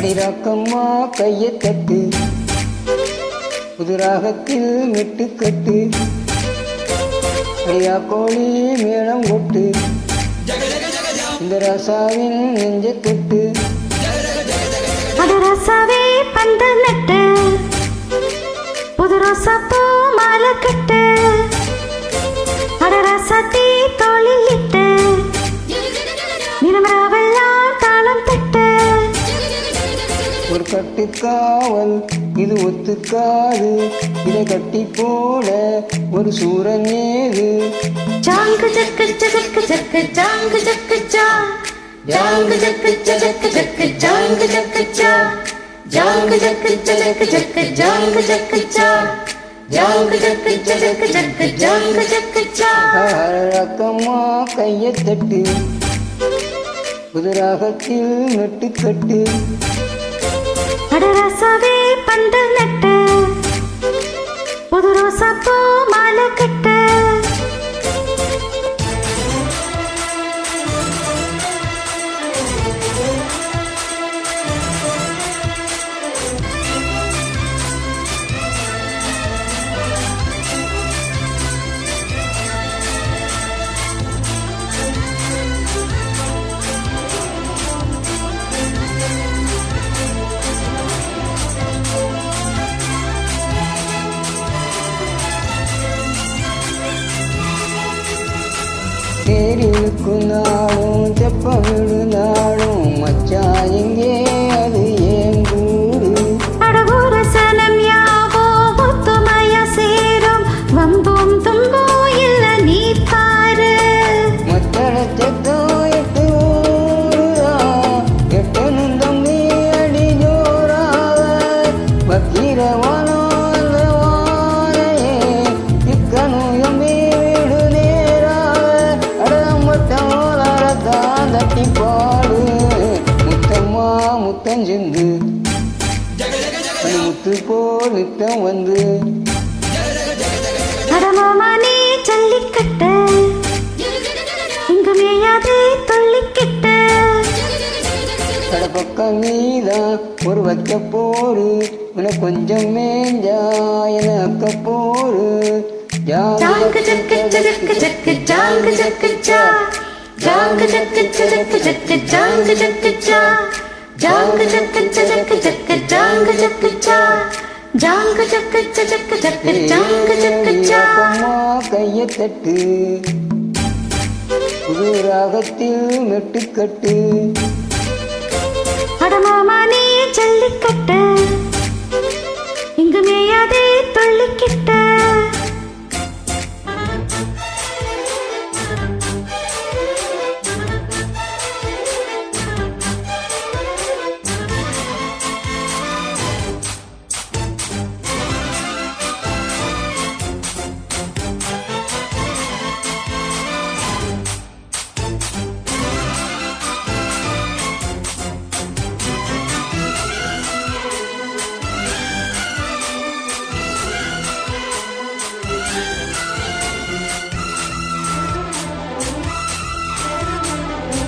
அடிராக்கம்மா கையை தட்டு, புதுராகத்தில் மெட்டுக்கட்டு, அடியா கோழி மேளம் கொட்டு, இந்த ராசாவின் நெஞ்ச தொட்டு. அது ராசாவே பந்தல் நட்டு, புது ரோசா பூ மாலை கட்டு, அட ராசாத்தி தோளில் இட்டு, நிலமராவெல்லாம் தாளம் தட்டு. ஒரு கட்டுக்காவல் இது ஒத்துக்காது, இதை கட்டி போட ஒரு சூரன் ஏது. ஜாங்கு ஜக்கு ஜக்கு ஜக்கு ஜாங்கு ஜக்கு ஜா, ஜாங்கு ஜக்கு ஜக்கு ஜக்கு ஜாங்கு ஜக்கு ஜா, ஜாங்கு ஜக்கு ஜக்கு ஜக்கு ஜாங்கு ஜக்கு ஜா, ஜாங்கு ஜக்கு ஜக்கு ஜக்கு ஜாங்கு ஜக்கு ஜா. அழகம்மா கையை தட்டு, புதுராகத்தில் மெட்டுக்கட்டு. அட ராசாவே பந்தல் நட்டு, புது ரோசா பூ மாலை கட்டு. தேரிழுக்கு நாளும் தெப்பமிடு நாளும் மச்சா எங்கே அது ஏன் கூடு. அடவூர சனம் யாவோ ஒத்துமையா சேரும், வம்பும் தும்பும் இல்ல நீ பாரு. மத்தளத்தோ எட்டு ஊருதா, எட்டனும் தம்பி அடி ஜோராக, பக்கீரவானோ அல்ல வானையே, சிக்கனும் எம்பி வீடு நேராக, அடமட்டோலத்தான் தட்டி பாடு. முத்தம்மா முத்தஞ்சிந்து முத்து போல் நித்தம் வந்து. அடமாமா நீ ஜல்லிக்கட்டு, இங்கு மேயாதே தொல்லிக்கிட்டு. கடப்பக்கம் நீதான் ஒரு வைக்க போரு, உன கொஞ்சம் மேஞ்சா என அக்க போரு. ஜாங்கு ஜக்கு ஜக்கு ஜக்கு ஜாங்கு ஜக்கு ஜா, ஜாங்கு ஜக்கு ஜக்கு ஜக்கு ஜாங்கு ஜக்கு ஜா, ஜாங்கு ஜக்கு ஜக்கு ஜக்கு ஜாங்கு ஜக்கு ஜா, ஜாங்கு ஜக்கு ஜக்கு ஜக்கு ஜாங்கு ஜக்கு ஜா. கையை தட்டு, புது ராகத்தில் மெட்டுக்கட்டு. அடமாமா நீ ஜல்லிக்கட்டு, இங்கு மேயாதே தொல்லிக்கிட்டு.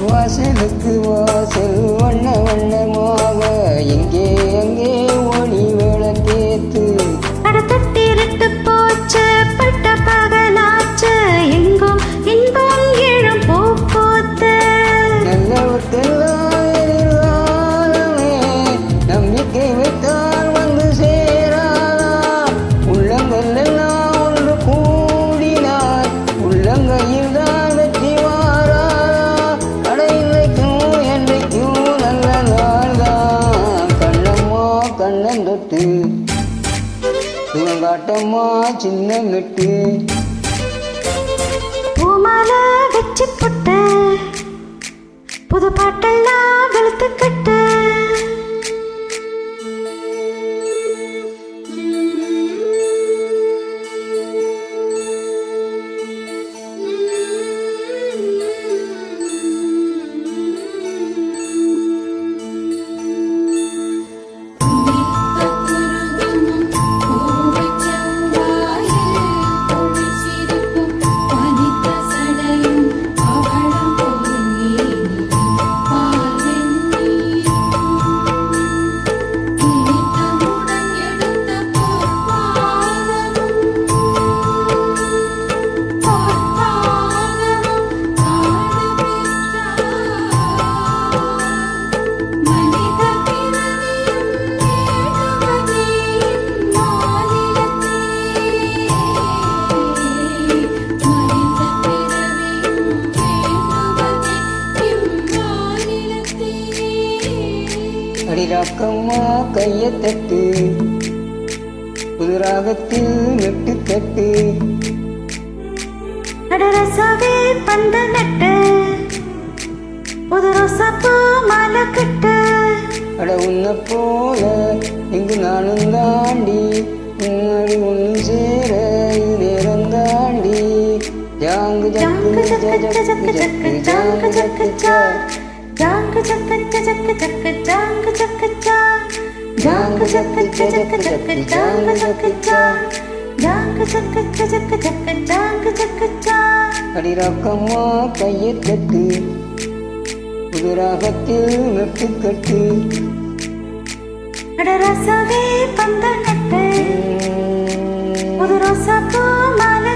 வாசலுக்கு வாசல் வண்ண வண்ணமாக, எங்கே அங்கே ஒளி விளக்கேத்து. அடத்தட்டிருட்டு போச்சு பட்ட பகலாச்சு, எங்கும் இன்பம் எழும் பூ பூத்து. நல்லவர்க்கெல்லாம் எதிர்காலமே, நம்பிக்கை வைத்தால் வந்து சேராதா. உள்ளங்கள் எல்லாம் ஒன்று கூடினார், உள்ளங்கையில் தான் வெற்றி வாராதா. அடையிலைக்கும் என்றைக்கும் நல்ல நாள் தான். கண்ணம்மா கண்ணன் தொட்டு, சிவங்காட்டம்மா சின்ன மெட்டு. பூமாலை வச்சு புட்டு, புது பாட்டெல்லாம் வெளுத்து கட்டு. அடிராக்கம்மா கைய தட்டு புது ராகத்தில் மெட்டு தட்டு அடரசாவே பந்த நட்டு புது ரோசா பூ மாலை கட்டு அட உன்னை போல இங்கு நானும் தாண்டி முன்னாடி ஒன்று சேர இது நேரம் தாண்டி ஜாங்கு ஜக்கு ஜக்கு ஜக்கு ஜாங்கு ஜக்கு ஜா ஜாங்கு ஜக்கு ஜக்கு ஜக்கு ஜாங்கு ஜக்கு ஜா ஜாங்கு ஜக்கு ஜக்கு ஜக்கு ஜாங்கு ஜக்கு ஜா ஜாங்கு ஜக்கு ஜக்கு ஜக்கு ஜாங்கு ஜக்கு ஜா அடிராக்கம்மா கையை தட்டு புது ராகத்தில் மெட்டு கட்டு அடரசாவே பந்த நட்டு புது ரோசா பூ மாலை